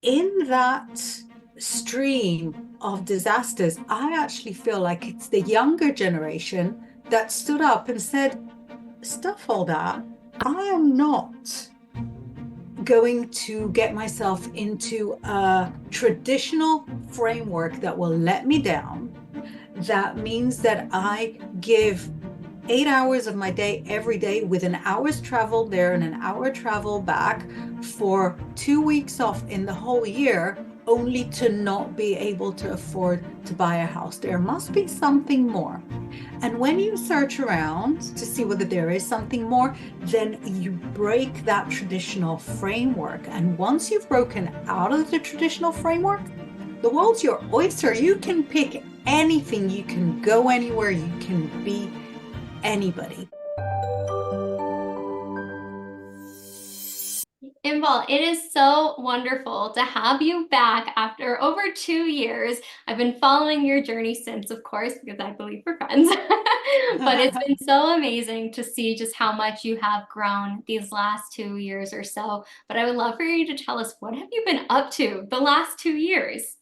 in that stream of disasters, I actually feel like it's the younger generation that stood up and said, stuff all that. I am not going to get myself into a traditional framework that will let me down. That means that I give 8 hours of my day every day with an hour's travel there and an hour travel back for 2 weeks off in the whole year, only to not be able to afford to buy a house. There must be something more. And when you search around to see whether there is something more, then you break that traditional framework. And once you've broken out of the traditional framework, the world's your oyster. You can pick anything, you can go anywhere, you can be anybody. Inbal, it is so wonderful to have you back after over 2 years. I've been following your journey since, of course, because I believe we're friends. But it's been so amazing to see just how much you have grown these last 2 years or so. But I would love for you to tell us, what have you been up to the last 2 years?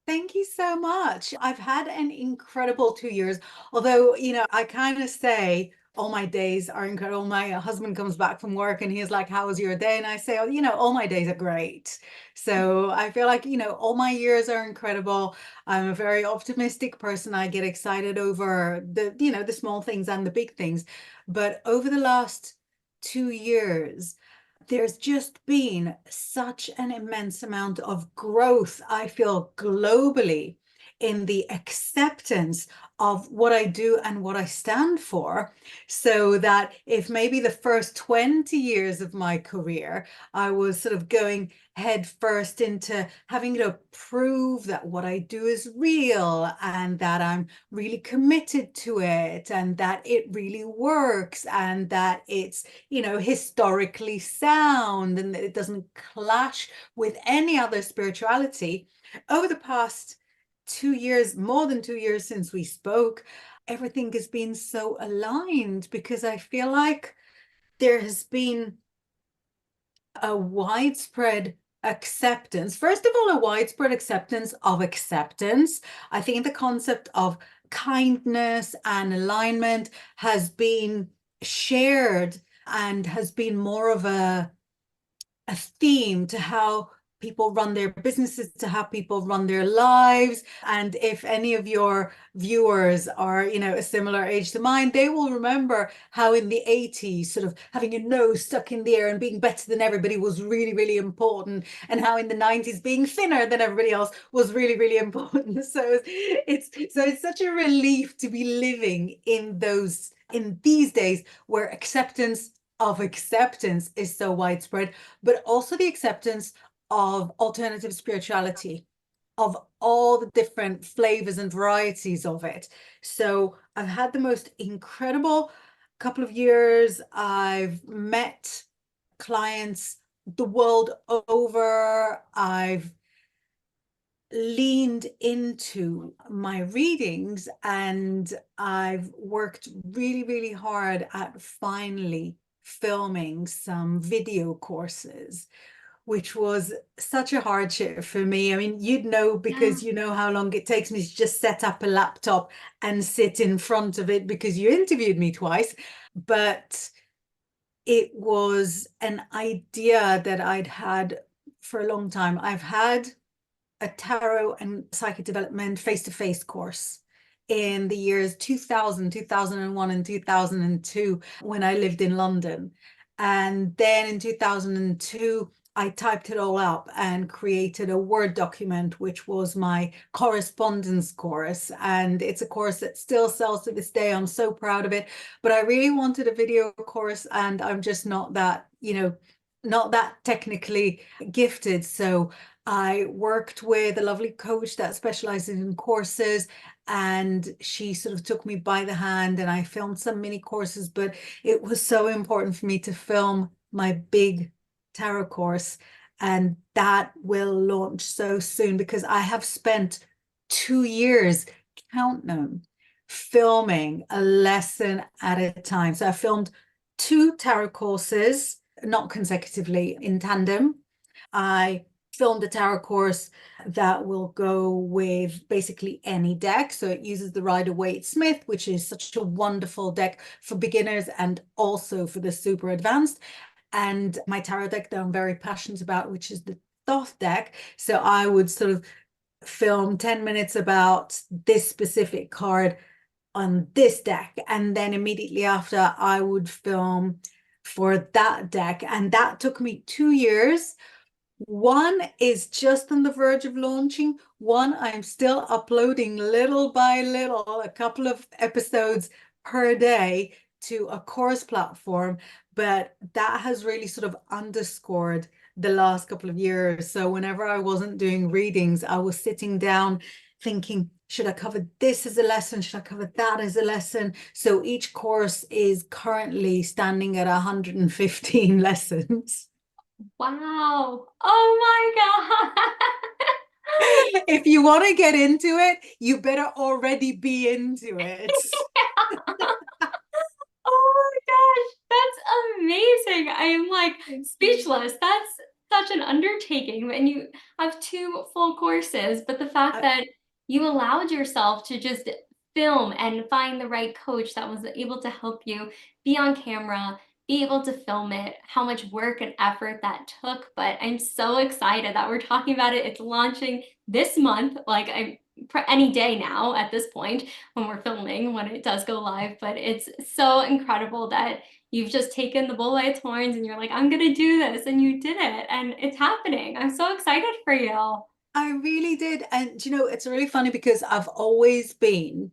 Thank you so much. I've had an incredible 2 years, although, I kind of say all my days are incredible. My husband comes back from work and he's like, how was your day? And I say, oh, all my days are great. So I feel like, all my years are incredible. I'm a very optimistic person. I get excited over the small things and the big things. But over the last 2 years, there's just been such an immense amount of growth, I feel, globally in the acceptance of what I do and what I stand for. So that if maybe the first 20 years of my career, I was sort of going head first into having to prove that what I do is real and that I'm really committed to it and that it really works and that it's historically sound and that it doesn't clash with any other spirituality. Over the past 2 years, more than 2 years since we spoke, everything has been so aligned because I feel like there has been a widespread acceptance. First of all, a widespread acceptance of acceptance. I think the concept of kindness and alignment has been shared and has been more of a theme to how people run their businesses, to how people run their lives. And if any of your viewers are, a similar age to mine, they will remember how in the 80s, sort of having your nose stuck in the air and being better than everybody was really, really important. And how in the 90s, being thinner than everybody else was really, really important. So it's such a relief to be living in these days where acceptance is so widespread, but also the acceptance of alternative spirituality, of all the different flavors and varieties of it. So I've had the most incredible couple of years. I've met clients the world over. I've leaned into my readings and I've worked really, really hard at finally filming some video courses, which was such a hardship for me. I mean, you'd know Yeah. because you know how long it takes me to just set up a laptop and sit in front of it because you interviewed me twice. But it was an idea that I'd had for a long time. I've had a tarot and psychic development face-to-face course in the years 2000, 2001, and 2002 when I lived in London. And then in 2002, I typed it all up and created a Word document, which was my correspondence course. And it's a course that still sells to this day. I'm so proud of it. But I really wanted a video course, and I'm just not that, not that technically gifted. So I worked with a lovely coach that specializes in courses, and she sort of took me by the hand and I filmed some mini courses, but it was so important for me to film my big tarot course, and that will launch so soon because I have spent 2 years, count them, filming a lesson at a time. So I filmed two tarot courses, not consecutively, in tandem. I filmed a tarot course that will go with basically any deck. So it uses the Rider-Waite-Smith, which is such a wonderful deck for beginners and also for the super advanced. And my tarot deck that I'm very passionate about, which is the Thoth deck. So I would sort of film 10 minutes about this specific card on this deck, and then immediately after I would film for that deck, and that took me 2 years. One is just on the verge of launching. One I'm still uploading little by little, a couple of episodes per day to a course platform, but that has really sort of underscored the last couple of years. So whenever I wasn't doing readings, I was sitting down thinking, should I cover this as a lesson? Should I cover that as a lesson? So each course is currently standing at 115 lessons. Wow. Oh my God. If you want to get into it, you better already be into it. Oh my gosh, that's amazing. I am like Thank you. speechless. That's such an undertaking. And you have two full courses, but the fact I, that you allowed yourself to just film and find the right coach that was able to help you be on camera, be able to film it, how much work and effort that took. But I'm so excited that we're talking about it. It's launching this month. Like I'm any day now at this point when we're filming, when it does go live. But it's so incredible that you've just taken the bull by its horns and you're like, I'm going to do this. And you did it. And it's happening. I'm so excited for you. I really did. And you know, it's really funny because I've always been,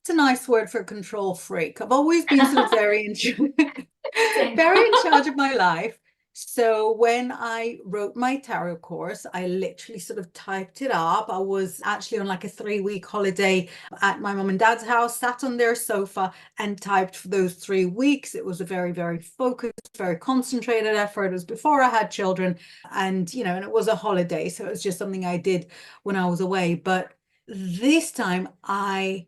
it's a nice word for control freak. I've always been sort of very Same. very in charge of my life. So when I wrote my tarot course, I literally sort of typed it up. I was actually on like a 3 week holiday at my mom and dad's house, sat on their sofa and typed for those 3 weeks. It was a very, very focused, very concentrated effort. It was before I had children, and you know, and it was a holiday. So it was just something I did when I was away. But this time I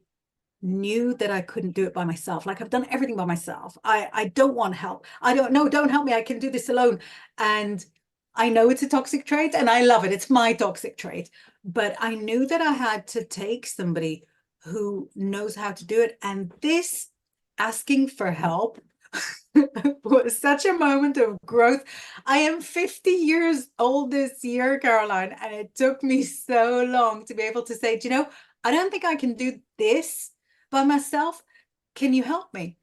knew that I couldn't do it by myself. Like I've done everything by myself. I don't want help. I don't know, don't help me. I can do this alone. And I know it's a toxic trait and I love it. It's my toxic trait. But I knew that I had to take somebody who knows how to do it. And this asking for help was such a moment of growth. I am 50 years old this year, Caroline, and it took me so long to be able to say, do you know, I don't think I can do this by myself. Can you help me?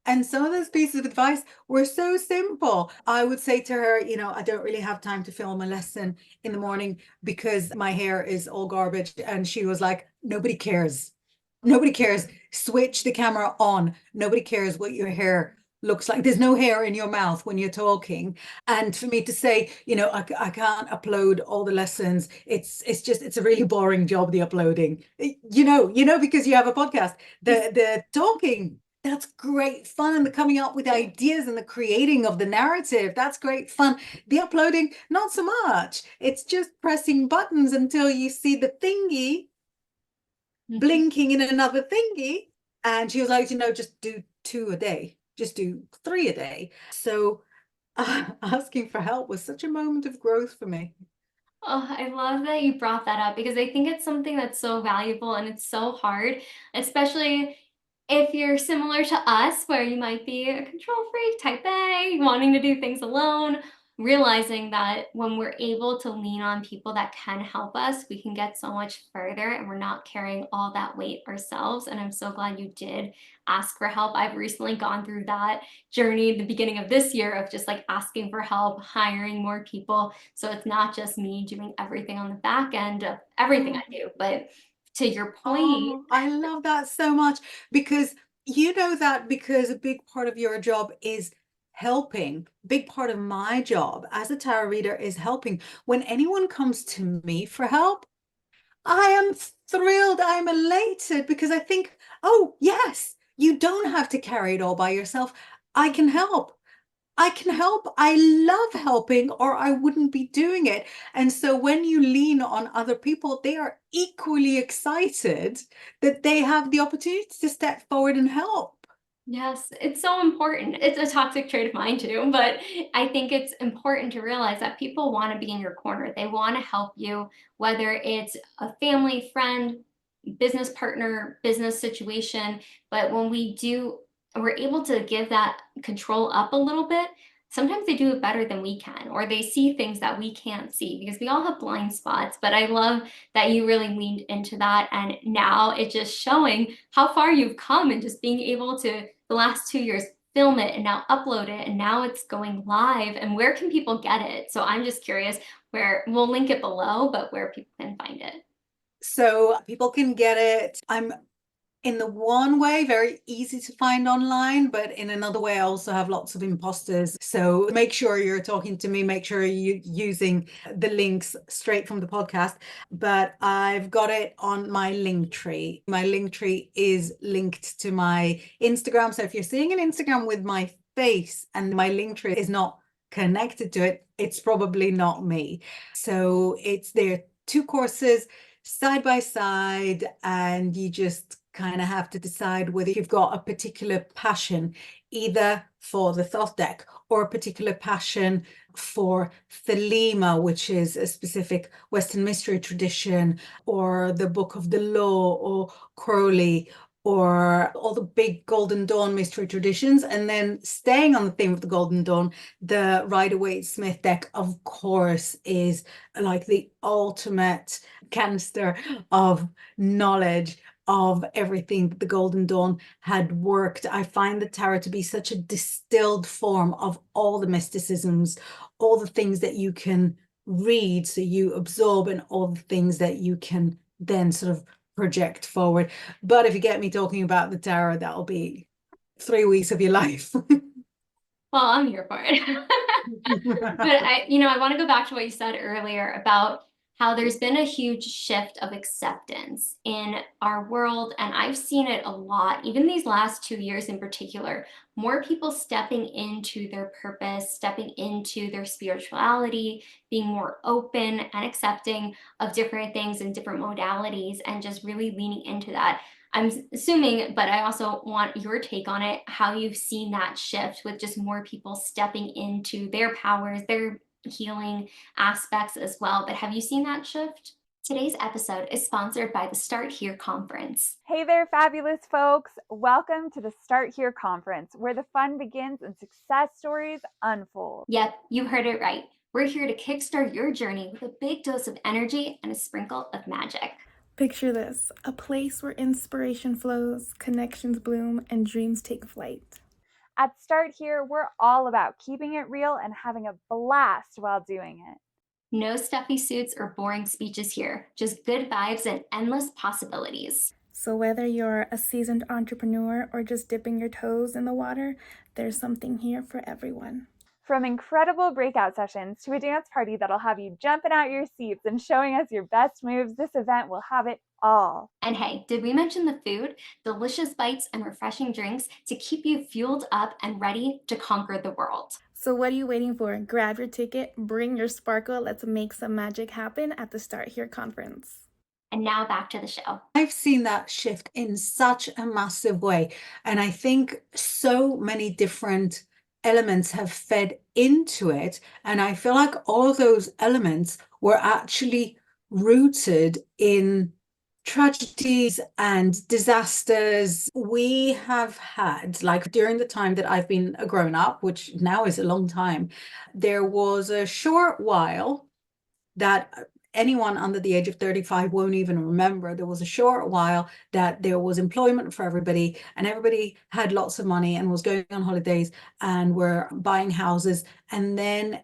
And some of those pieces of advice were so simple. I would say to her, you know, I don't really have time to film a lesson in the morning because my hair is all garbage. And she was like, nobody cares. Nobody cares. Switch the camera on. Nobody cares what your hair looks like. There's no hair in your mouth when you're talking. And for me to say, you know, I can't upload all the lessons. It's just it's a really boring job, the uploading. Because you have a podcast. The talking, that's great fun. And the coming up with ideas and the creating of the narrative, that's great fun. The uploading, not so much. It's just pressing buttons until you see the thingy blinking in another thingy. And she was like, you know, just do 2 a day, just do 3 a day. So asking for help was such a moment of growth for me. Oh, I love that you brought that up because I think it's something that's so valuable and it's so hard, especially if you're similar to us, where you might be a control freak, type A, wanting to do things alone, realizing that when we're able to lean on people that can help us, we can get so much further and we're not carrying all that weight ourselves. And I'm so glad you did ask for help. I've recently gone through that journey at the beginning of this year of just like asking for help, hiring more people. So it's not just me doing everything on the back end of everything I Oh, do, but to your point. oh, I love that so much because you know that because a big part of your job is helping. Big part of my job as a tarot reader is helping. When anyone comes to me for help, I am thrilled. I'm elated because I think, oh, yes, you don't have to carry it all by yourself. I can help. I can help. I love helping, or I wouldn't be doing it. And so when you lean on other people, they are equally excited that they have the opportunity to step forward and help. Yes, it's so important. It's a toxic trait of mine too, but I think it's important to realize that people want to be in your corner. They want to help you, whether it's a family, friend, business partner, business situation. But when we're able to give that control up a little bit, sometimes they do it better than we can, or they see things that we can't see because we all have blind spots. But I love that you really leaned into that. And now it's just showing how far you've come and just being able to, the last 2 years, film it and now upload it. And now it's going live. And where can people get it? So I'm just curious where we'll link it below, but where people can find it. So people can get it. I'm in the one way very easy to find online, but in another way I also have lots of imposters. So make sure you're talking to me, make sure you're using the links straight from the podcast. But I've got it on my Linktree. My Linktree is linked to my Instagram. So if you're seeing an Instagram with my face and my Linktree is not connected to it, it's probably not me. So it's there, two courses side by side, and you just kind of have to decide whether you've got a particular passion either for the thoth deck or a particular passion for Thelema, which is a specific Western mystery tradition, or the Book of the Law, or Crowley, or all the big Golden Dawn mystery traditions. And then staying on the theme of the Golden Dawn, the Rider-Waite-Smith deck, of course, is like the ultimate canister of knowledge of everything the Golden Dawn had worked. I find the tarot to be such a distilled form of all the mysticisms, all the things that you can read, so you absorb, and all the things that you can then sort of project forward. But if you get me talking about the tarot, that'll be 3 weeks of your life. Well, I'm here for it. But I want to go back to what you said earlier about how there's been a huge shift of acceptance in our world. And I've seen it a lot, even these last 2 years in particular, more people stepping into their purpose, stepping into their spirituality, being more open and accepting of different things and different modalities, and just really leaning into that. I'm assuming, but I also want your take on it, how you've seen that shift with just more people stepping into their powers, their healing aspects as well. But have you seen that shift? Today's episode is sponsored by the Start Here conference. Hey there, fabulous folks. Welcome to the Start Here conference, where the fun begins and success stories unfold. Yep, you heard it right. We're here to kickstart your journey with a big dose of energy and a sprinkle of magic. Picture this, a place where inspiration flows, connections bloom, and dreams take flight. At Start Here, we're all about keeping it real and having a blast while doing it. No stuffy suits or boring speeches here, just good vibes and endless possibilities. So whether you're a seasoned entrepreneur or just dipping your toes in the water, there's something here for everyone. From incredible breakout sessions to a dance party that'll have you jumping out your seats and showing us your best moves, this event will have it all. And hey, did we mention the food? Delicious bites and refreshing drinks to keep you fueled up and ready to conquer the world. So what are you waiting for? Grab your ticket, bring your sparkle, let's make some magic happen at the Start Here conference. And now back to the show. I've seen that shift in such a massive way. And I think so many different elements have fed into it. And I feel like all of those elements were actually rooted in tragedies and disasters we have had. Like during the time that I've been a grown up, which now is a long time, there was a short while that anyone under the age of 35 won't even remember. There was a short while that there was employment for everybody, and everybody had lots of money and was going on holidays and were buying houses. And then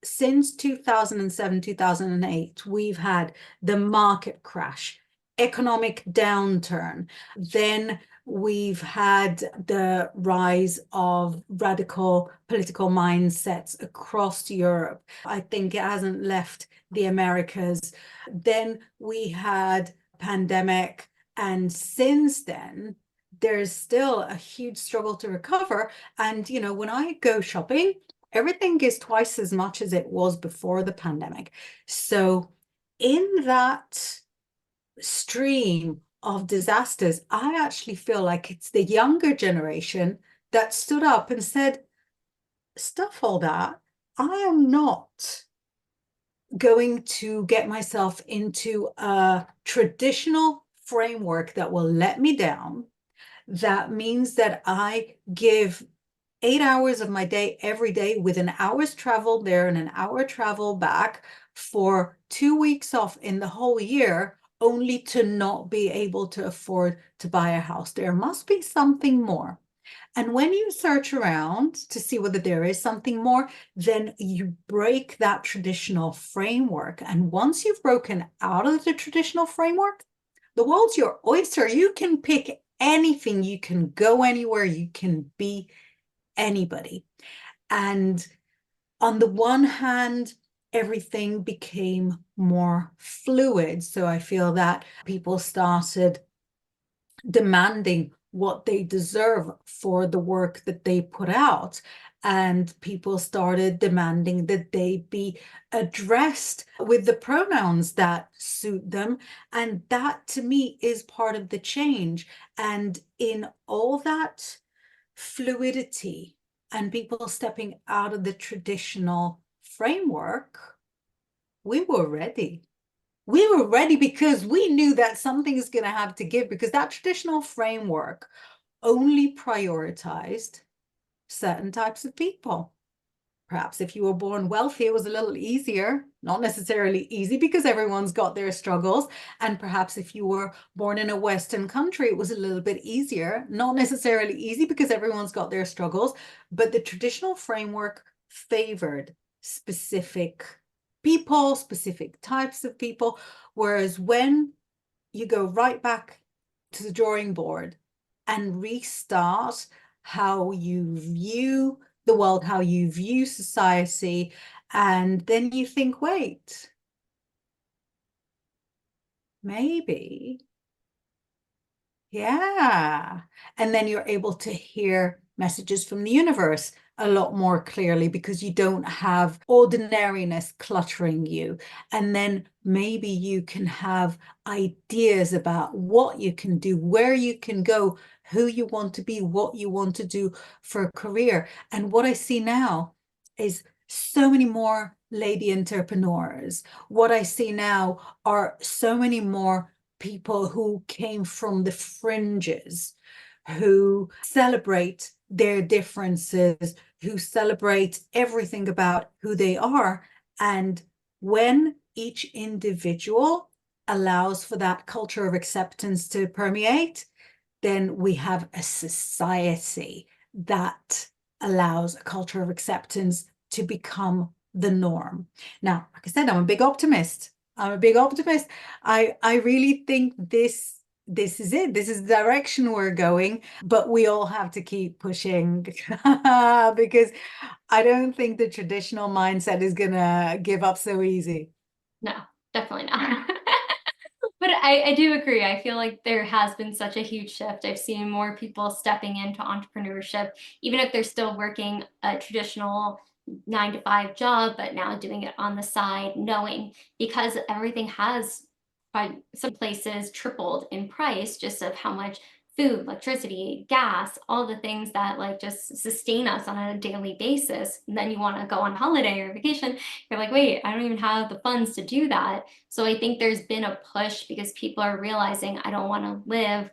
since 2007, 2008, we've had the market crash, economic downturn. Then we've had the rise of radical political mindsets across Europe. I think it hasn't left the Americas. Then we had pandemic, and since then there's still a huge struggle to recover. And when I go shopping, everything is twice as much as it was before the pandemic. So in that stream of disasters, I actually feel like it's the younger generation that stood up and said, stuff all that. I am not going to get myself into a traditional framework that will let me down. That means that I give 8 hours of my day every day with an hour's travel there and an hour travel back for 2 weeks off in the whole year, only to not be able to afford to buy a house. There must be something more. And when you search around to see whether there is something more, then you break that traditional framework. And once you've broken out of the traditional framework, the world's your oyster. You can pick anything, you can go anywhere, you can be anybody. And on the one hand, everything became more fluid. So I feel that people started demanding what they deserve for the work that they put out. And people started demanding that they be addressed with the pronouns that suit them. And that to me is part of the change. And in all that fluidity and people stepping out of the traditional framework, we were ready. We were ready because we knew that something's going to have to give, because that traditional framework only prioritized certain types of people. Perhaps if you were born wealthy, it was a little easier, not necessarily easy because everyone's got their struggles. And perhaps if you were born in a Western country, it was a little bit easier, not necessarily easy because everyone's got their struggles. But the traditional framework favored specific people, specific types of people. Whereas when you go right back to the drawing board and restart how you view the world, how you view society, and then you think, wait, maybe, yeah. And then you're able to hear messages from the universe a lot more clearly because you don't have ordinariness cluttering you. And then maybe you can have ideas about what you can do, where you can go, who you want to be, what you want to do for a career. And what I see now is so many more lady entrepreneurs. What I see now are so many more people who came from the fringes, who celebrate their differences, who celebrate everything about who they are. And when each individual allows for that culture of acceptance to permeate, then we have a society that allows a culture of acceptance to become the norm. Now, like I said, I'm a big optimist. I'm a big optimist. I really think this is it. This is the direction we're going, but we all have to keep pushing because I don't think the traditional mindset is gonna give up so easy. No, definitely not. But I do agree. I feel like there has been such a huge shift. I've seen more people stepping into entrepreneurship, even if they're still working a traditional 9 to 5 job, but now doing it on the side, knowing because everything has, by some places, tripled in price just of how much food, electricity, gas, all the things that like just sustain us on a daily basis. And then you want to go on holiday or vacation. You're like, wait, I don't even have the funds to do that. So I think there's been a push because people are realizing I don't want to live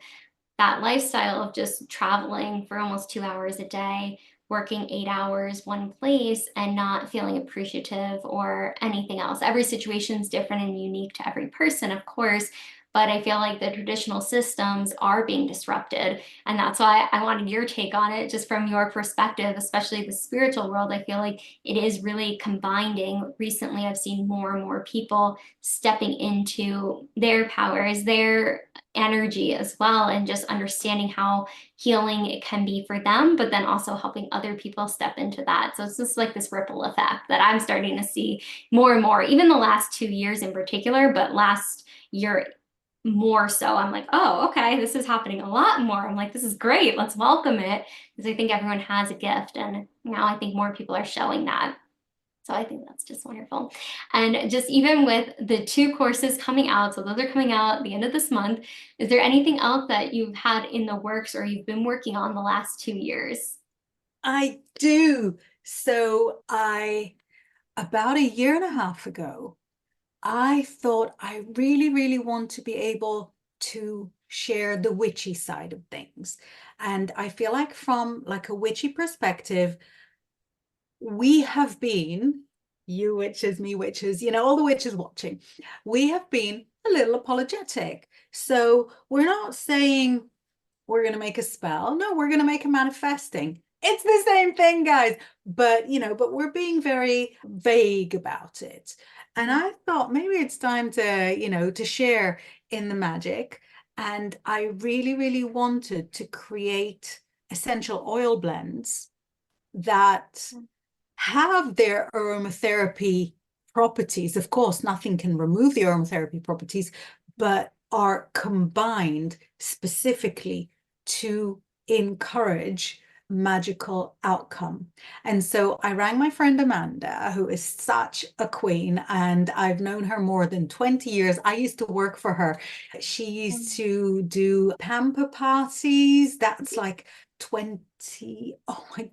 that lifestyle of just traveling for almost 2 hours a day, working 8 hours one place and not feeling appreciative or anything else. Every situation is different and unique to every person, of course, but I feel like the traditional systems are being disrupted. And that's why I wanted your take on it, just from your perspective, especially the spiritual world. I feel like it is really combining. Recently, I've seen more and more people stepping into their powers, their energy as well, and just understanding how healing it can be for them, but then also helping other people step into that. So it's just like this ripple effect that I'm starting to see more and more, even the last 2 years in particular, but last year more so. I'm like, oh, okay, this is happening a lot more. I'm like, this is great. Let's welcome it, because I think everyone has a gift. And now I think more people are showing that. So I think that's just wonderful. And just even with the 2 courses coming out, so those are coming out at the end of this month, is there anything else that you've had in the works or you've been working on the last 2 years? I do. So about a year and a half ago, I thought I really, really want to be able to share the witchy side of things. And I feel like from like a witchy perspective, we have been, you witches, me witches, all the witches watching, we have been a little apologetic. So we're not saying we're going to make a spell. No, we're going to make a manifesting. It's the same thing, guys. But, but we're being very vague about it. And I thought maybe it's time to, to share in the magic. And I really, really wanted to create essential oil blends that have their aromatherapy properties. Of course, nothing can remove the aromatherapy properties, but are combined specifically to encourage magical outcome. And so I rang my friend Amanda, who is such a queen, and I've known her more than 20 years. I used to work for her. She used to do pamper parties. That's like 20, oh my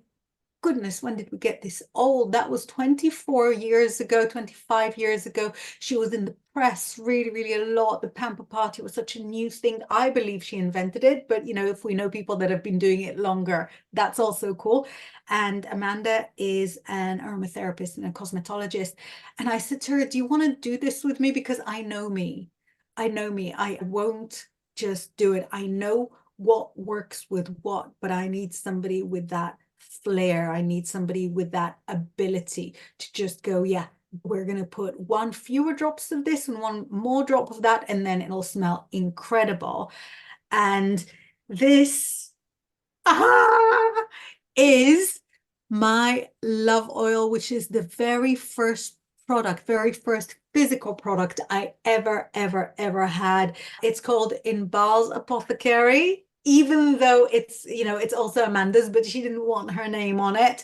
goodness, when did we get this old? That was 24 years ago, 25 years ago. She was in the press really, really a lot. The pamper party was such a new thing. I believe she invented it, but if we know people that have been doing it longer, that's also cool. And Amanda is an aromatherapist and a cosmetologist. And I said to her, do you want to do this with me? Because I know me. I know me. I won't just do it. I know what works with what, but I need somebody with that flair. I need somebody with that ability to just go, yeah, we're going to put one fewer drops of this and one more drop of that, and then it'll smell incredible. And this is my love oil, which is the very first physical product I ever had. It's called Inbaal's Apothecary, even though it's also Amanda's, but she didn't want her name on it.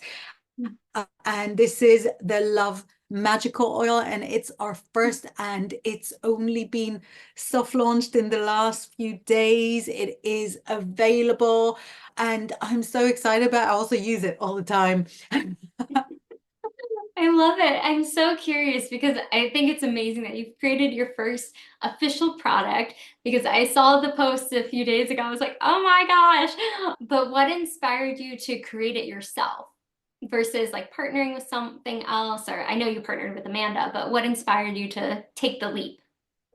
And this is the Love Magical Oil, and it's our first, and it's only been soft launched in the last few days. It is available, and I'm so excited about it. I also use it all the time. I love it. I'm so curious because I think it's amazing that you've created your first official product, because I saw the post a few days ago. I was like, oh my gosh. But what inspired you to create it yourself versus like partnering with something else? Or I know you partnered with Amanda, but what inspired you to take the leap?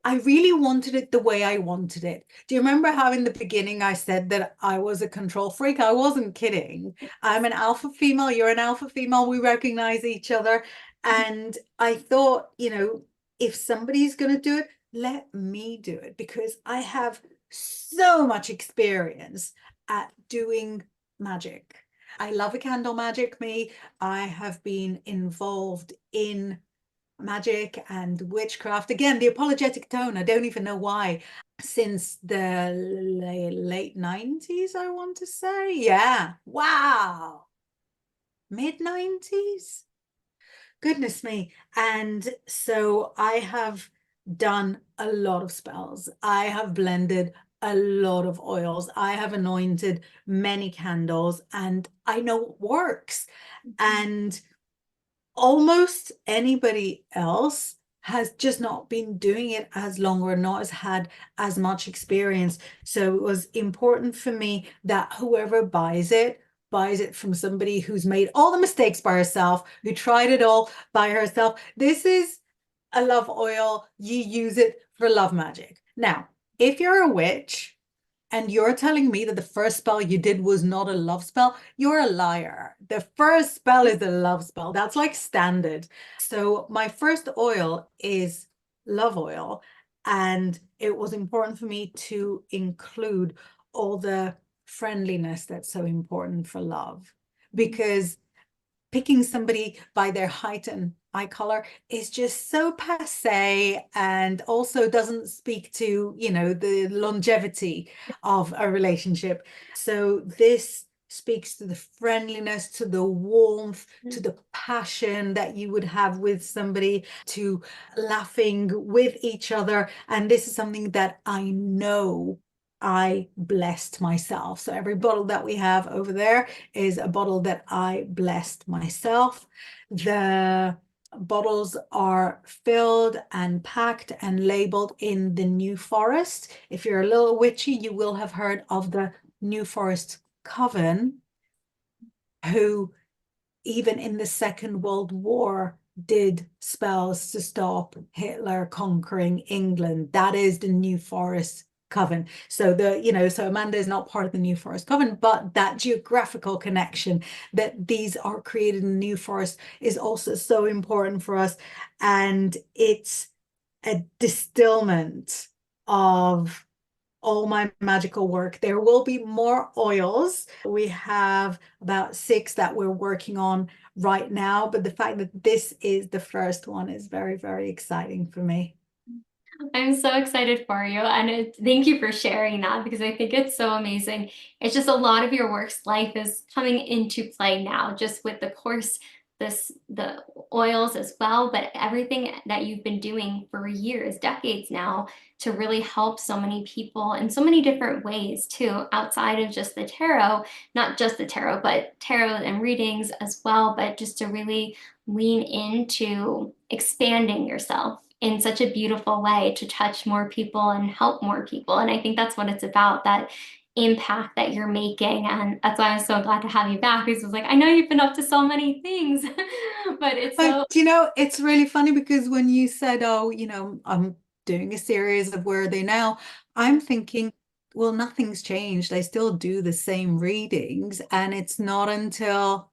I really wanted it the way I wanted it. Do you remember how in the beginning I said that I was a control freak? I wasn't kidding. I'm an alpha female, you're an alpha female, we recognize each other. And I thought, if somebody's going to do it, let me do it, because I have so much experience at doing magic. I love a candle magic, me. I have been involved in magic and witchcraft. Again, the apologetic tone, I don't even know why, since the late 90s, I want to say. Yeah. Wow. Mid 90s. Goodness me. And so I have done a lot of spells. I have blended a lot of oils. I have anointed many candles, and I know what works. And almost anybody else has just not been doing it as long or not has had as much experience. So it was important for me that whoever buys it from somebody who's made all the mistakes by herself, who tried it all by herself. This is a love oil. You use it for love magic. Now, if you're a witch and you're telling me that the first spell you did was not a love spell, you're a liar. The first spell is a love spell. That's like standard. So my first oil is love oil. And it was important for me to include all the friendliness that's so important for love, because picking somebody by their height and eye color is just so passe, and also doesn't speak to, the longevity of a relationship. So this speaks to the friendliness, to the warmth, to the passion that you would have with somebody, to laughing with each other. And this is something that I know I blessed myself. So every bottle that we have over there is a bottle that I blessed myself. The bottles are filled and packed and labeled in the New Forest. If you're a little witchy, you will have heard of the New Forest Coven, who even in the Second World War did spells to stop Hitler conquering England. That is the New Forest Coven. So so Amanda is not part of the New Forest Coven, but that geographical connection that these are created in the New Forest is also so important for us. And it's a distillment of all my magical work. There will be more oils. We have about 6 that we're working on right now, but the fact that this is the first one is very, very exciting for me. I'm so excited for you, and thank you for sharing that, because I think it's so amazing. It's just a lot of your work's life is coming into play now, just with the course, the oils as well, but everything that you've been doing for years, decades now, to really help so many people in so many different ways too, outside of just the tarot, not just the tarot, but tarot and readings as well, but just to really lean into expanding yourself in such a beautiful way to touch more people and help more people. And I think that's what it's about, that impact that you're making. And that's why I'm so glad to have you back, because it's like, I know you've been up to so many things, but it's so. But it's really funny because when you said, oh, I'm doing a series of Where Are They Now? I'm thinking, well, nothing's changed. I still do the same readings. And it's not until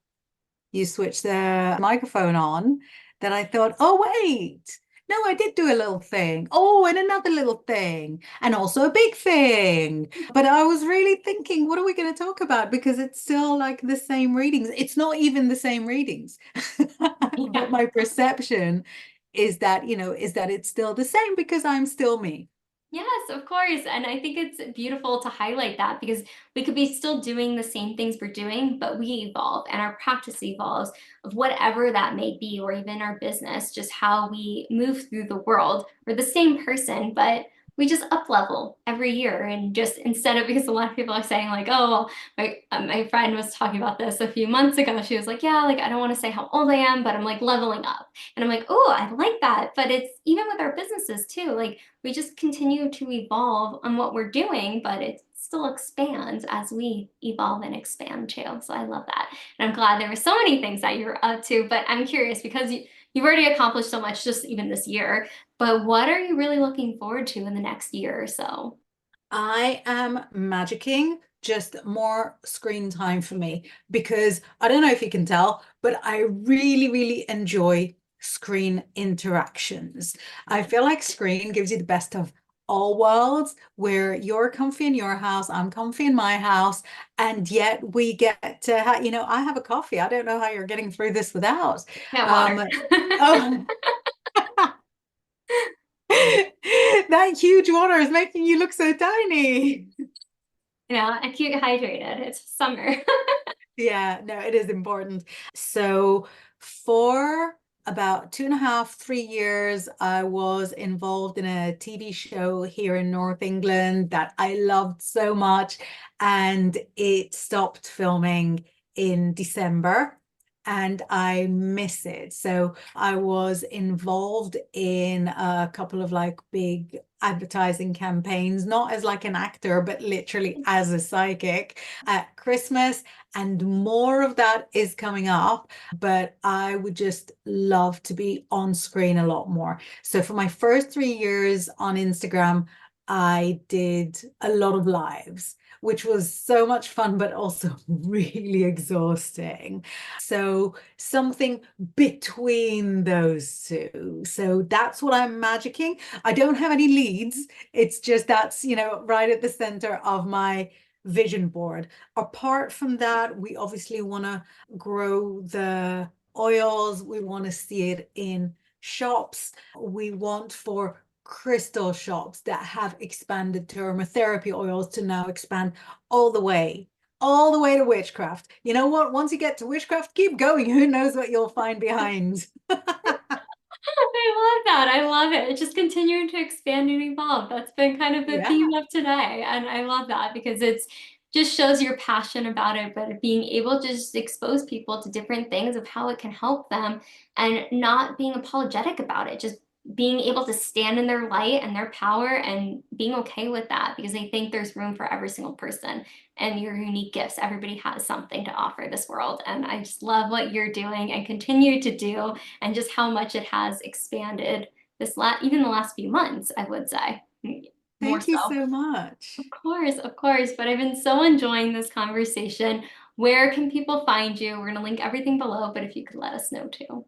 you switch the microphone on that I thought, oh, wait. No, I did do a little thing. Oh, and another little thing. And also a big thing. But I was really thinking, what are we going to talk about? Because it's still like the same readings. It's not even the same readings. But my perception is that, it's still the same because I'm still me. Yes, of course. And I think it's beautiful to highlight that, because we could be still doing the same things we're doing, but we evolve and our practice evolves, of whatever that may be, or even our business, just how we move through the world. We're the same person, but we just up level every year. And just instead of, because a lot of people are saying like, oh, well, my friend was talking about this a few months ago. She was like, yeah, like, I don't want to say how old I am, but I'm like leveling up. And I'm like, oh, I like that. But it's even with our businesses too. Like, we just continue to evolve on what we're doing, but it still expands as we evolve and expand too. So I love that. And I'm glad there were so many things that you're up to, but I'm curious, because you've already accomplished so much just even this year, but what are you really looking forward to in the next year or so? I am magicking just more screen time for me, because I don't know if you can tell, but I really, really enjoy screen interactions. I feel like screen gives you the best of all worlds, where you're comfy in your house, I'm comfy in my house, and yet we get to I have a coffee. I don't know how you're getting through this without. Yeah, water. Oh, that huge water is making you look so tiny. I keep hydrated. It's summer. Yeah, no, it is important. So for about 2.5, 3 years, I was involved in a TV show here in North England that I loved so much, and it stopped filming in December. And I miss it. So I was involved in a couple of like big advertising campaigns, not as like an actor, but literally as a psychic at Christmas. And more of that is coming up, but I would just love to be on screen a lot more. So for my first 3 years on Instagram, I did a lot of lives, which was so much fun, but also really exhausting. So something between those two. So that's what I'm magicking. I don't have any leads. It's just that's, right at the center of my vision board. Apart from that, we obviously want to grow the oils. We want to see it in shops. We want for crystal shops that have expanded to aromatherapy oils to now expand all the way all the way to witchcraft. You know what? Once you get to witchcraft, keep going. Who knows what you'll find behind? I love that. I love it. Just continuing to expand and evolve. That's been kind of the Yeah. theme of today. And I love that because it's just shows your passion about it, but being able to just expose people to different things of how it can help them and not being apologetic about it. Just being able to stand in their light and their power and being okay with that because I think there's room for every single person and your unique gifts. Everybody has something to offer this world. And I just love what you're doing and continue to do and just how much it has expanded even the last few months, I would say. More Thank you so. so much. Of course. But I've been so enjoying this conversation. Where can people find you? We're going to link everything below, but if you could let us know too.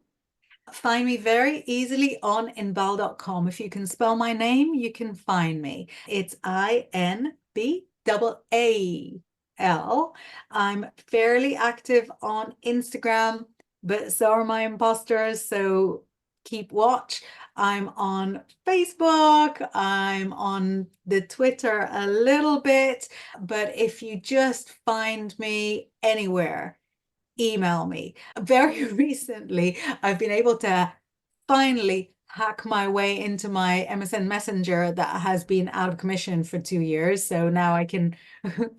Find me very easily on inbaal.com. If you can spell my name, you can find me. It's Inbaal. I'm fairly active on Instagram, but so are my imposters. So keep watch. I'm on Facebook. I'm on the Twitter a little bit. But if you just find me anywhere, email me. Very recently, I've been able to finally hack my way into my MSN Messenger that has been out of commission for 2 years. So now I can,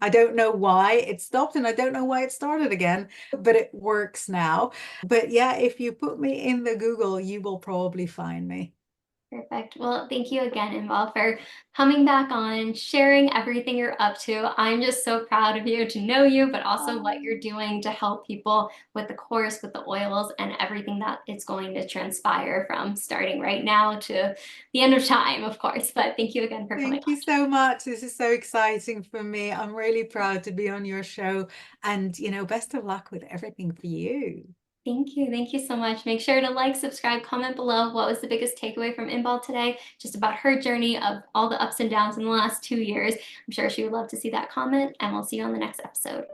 I don't know why it stopped and I don't know why it started again, but it works now. But yeah, if you put me in the Google, you will probably find me. Perfect. Well, thank you again, Inbal, for coming back on, sharing everything you're up to. I'm just so proud of you to know you, but also what you're doing to help people with the course, with the oils, and everything that it's going to transpire from starting right now to the end of time, of course. But thank you again for coming Thank you on. so much. This is so exciting for me. I'm really proud to be on your show. And, best of luck with everything for you. Thank you. Thank you so much. Make sure to like, subscribe, comment below. What was the biggest takeaway from Inbal today? Just about her journey of all the ups and downs in the last 2 years. I'm sure she would love to see that comment, and we'll see you on the next episode.